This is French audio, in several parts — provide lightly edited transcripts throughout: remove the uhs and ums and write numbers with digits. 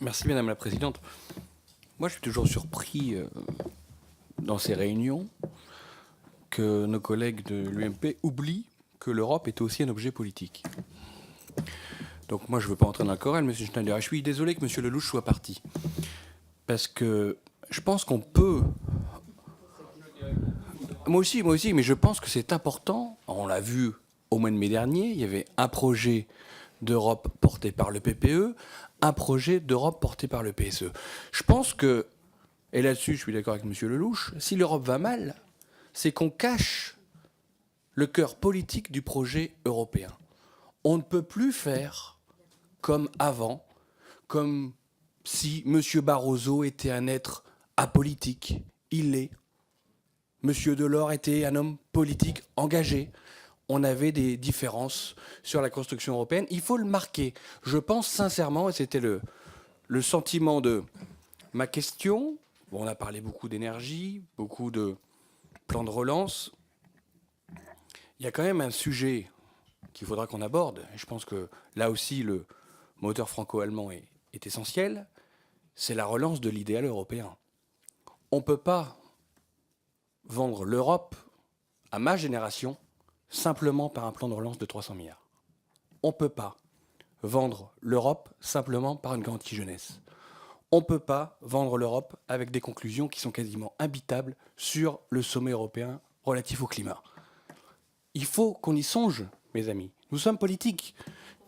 Merci Madame la Présidente. Moi, je suis toujours surpris dans ces réunions que nos collègues de l'UMP oublient que l'Europe est aussi un objet politique. Donc moi, je ne veux pas entrer dans la chorale, Monsieur Schneider. Je suis désolé que Monsieur Lelouch soit parti. Parce que je pense qu'on peut... Moi aussi, mais je pense que c'est important. On l'a vu au mois de mai dernier, il y avait un projet d'Europe porté par le PPE, un projet d'Europe porté par le PSE. Je pense que, et là-dessus je suis d'accord avec M. Lelouch, si l'Europe va mal, c'est qu'on cache le cœur politique du projet européen. On ne peut plus faire comme avant, comme si M. Barroso était un être apolitique. Il l'est. M. Delors était un homme politique engagé. On avait des différences sur la construction européenne. Il faut le marquer. Je pense sincèrement, et c'était le sentiment de ma question, bon, on a parlé beaucoup d'énergie, beaucoup de plans de relance. Il y a quand même un sujet qu'il faudra qu'on aborde. Et je pense que là aussi, le moteur franco-allemand est essentiel. C'est la relance de l'idéal européen. On ne peut pas vendre l'Europe à ma génération simplement par un plan de relance de 300 milliards. On ne peut pas vendre l'Europe simplement par une garantie jeunesse. On ne peut pas vendre l'Europe avec des conclusions qui sont quasiment imbitables sur le sommet européen relatif au climat. Il faut qu'on y songe, mes amis. Nous sommes politiques,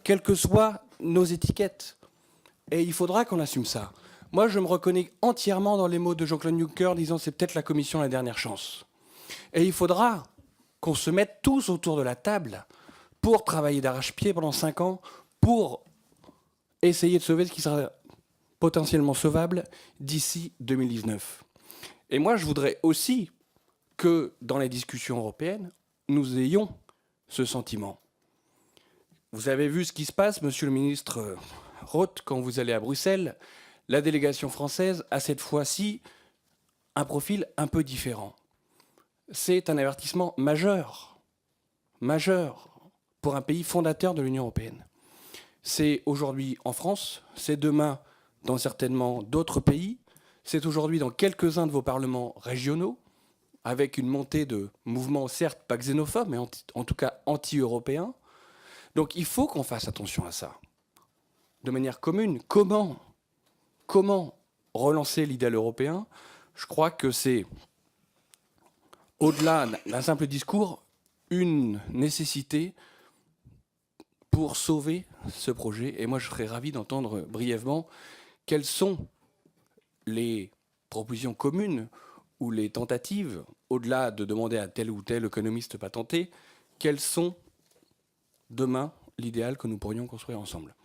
quelles que soient nos étiquettes. Et il faudra qu'on assume ça. Moi, je me reconnais entièrement dans les mots de Jean-Claude Juncker disant c'est peut-être la Commission la dernière chance. Et il faudra qu'on se mette tous autour de la table pour travailler d'arrache-pied pendant 5 ans, pour essayer de sauver ce qui sera potentiellement sauvable d'ici 2019. Et moi, je voudrais aussi que dans les discussions européennes, nous ayons ce sentiment. Vous avez vu ce qui se passe, monsieur le ministre Roth, quand vous allez à Bruxelles. La délégation française a cette fois-ci un profil un peu différent. C'est un avertissement majeur pour un pays fondateur de l'Union européenne. C'est aujourd'hui en France, c'est demain dans certainement d'autres pays, c'est aujourd'hui dans quelques-uns de vos parlements régionaux, avec une montée de mouvements certes pas xénophobes, mais en tout cas anti-européens. Donc il faut qu'on fasse attention à ça. De manière commune, comment relancer l'idéal européen? Je crois que c'est, au-delà d'un simple discours, une nécessité pour sauver ce projet. Et moi, je serais ravi d'entendre brièvement quelles sont les propositions communes ou les tentatives, au-delà de demander à tel ou tel économiste patenté, quels sont demain l'idéal que nous pourrions construire ensemble.